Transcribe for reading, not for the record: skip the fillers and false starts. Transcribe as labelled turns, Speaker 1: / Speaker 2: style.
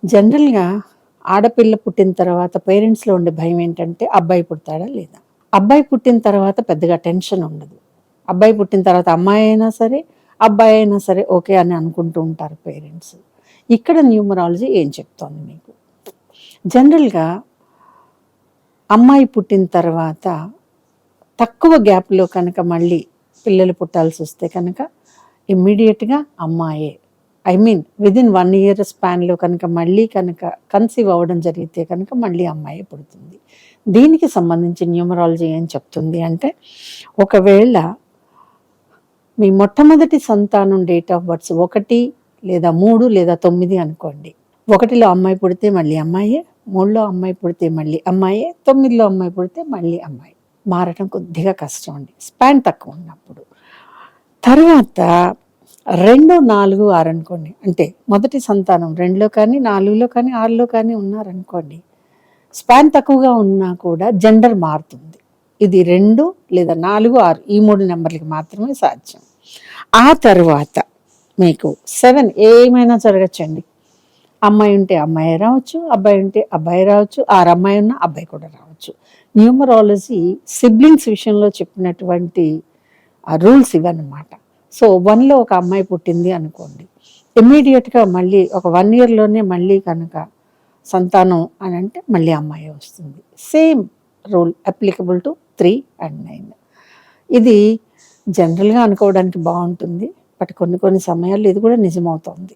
Speaker 1: జనరల్‌గా ఆడపిల్ల పుట్టిన తర్వాత పేరెంట్స్‌లో ఉండే భయం ఏంటంటే అబ్బాయి పుడతాడా లేదా? అబ్బాయి పుట్టిన తర్వాత పెద్దగా టెన్షన్ ఉండదు. అబ్బాయి పుట్టిన తర్వాత అమ్మాయి అయినా సరే, అబ్బాయి అయినా సరే ఓకే అని అనుకుంటూ ఉంటారు పేరెంట్స్. ఇక్కడ న్యూమరాలజీ ఏం చెప్తోంది మీకు? జనరల్‌గా అమ్మాయి పుట్టిన తర్వాత తక్కువ గ్యాప్‌లో కనుక మళ్ళీ పిల్లలు పుట్టాల్సొస్తే కనుక ఇమ్మీడియేట్‌గా అమ్మాయే. ఐ మీన్ విదిన్ 1 ఇయర్ స్పాన్‌లో కనుక మళ్ళీ కనుక కన్సీవ్ అవ్వడం జరిగితే కనుక మళ్ళీ అమ్మాయే పుడుతుంది. దీనికి సంబంధించి న్యూమరాలజీ ఏం చెప్తుంది అంటే, ఒకవేళ మీ మొట్టమొదటి సంతానం డేట్ ఆఫ్ బర్త్స్ 1 లేదా 3 లేదా 9 అనుకోండి. 1లో అమ్మాయి పుడితే మళ్ళీ అమ్మాయే, 3లో అమ్మాయి పుడితే మళ్ళీ అమ్మాయే, 9లో అమ్మాయి పుడితే మళ్ళీ అమ్మాయి. మారటం కొద్దిగా కష్టం అండి స్పాన్ తక్కువ ఉన్నప్పుడు. తర్వాత 2, 4, 6 అనుకోండి. అంటే మొదటి సంతానం 2లో కానీ, 4లో కానీ, 6లో కానీ ఉన్నారనుకోండి. స్పాన్ తక్కువగా ఉన్నా కూడా జెండర్ మారుతుంది. ఇది 2 లేదా 4, 6 ఈ 3 నెంబర్లకి మాత్రమే సాధ్యం. ఆ తర్వాత మీకు 7 ఏమైనా జరగచ్చండి. అమ్మాయి ఉంటే అమ్మాయే రావచ్చు, అబ్బాయి ఉంటే అబ్బాయి రావచ్చు, 6 అమ్మాయి ఉన్నా అబ్బాయి కూడా రావచ్చు. న్యూమరాలజీ సిబ్లింగ్స్ విషయంలో చెప్పినటువంటి రూల్స్ ఇవన్నమాట. సో 1లో ఒక అమ్మాయి పుట్టింది అనుకోండి. ఇమ్మీడియేట్‌గా మళ్ళీ ఒక 1 ఇయర్‌లోనే మళ్ళీ కనుక సంతానం అని అంటే మళ్ళీ అమ్మాయే వస్తుంది. Same rule applicable to 3 and 9. ఇది జనరల్‌గా అనుకోవడానికి బావుంటుంది. బట్ కొన్ని కొన్ని సమయాల్లో ఇది కూడా నిజమవుతోంది.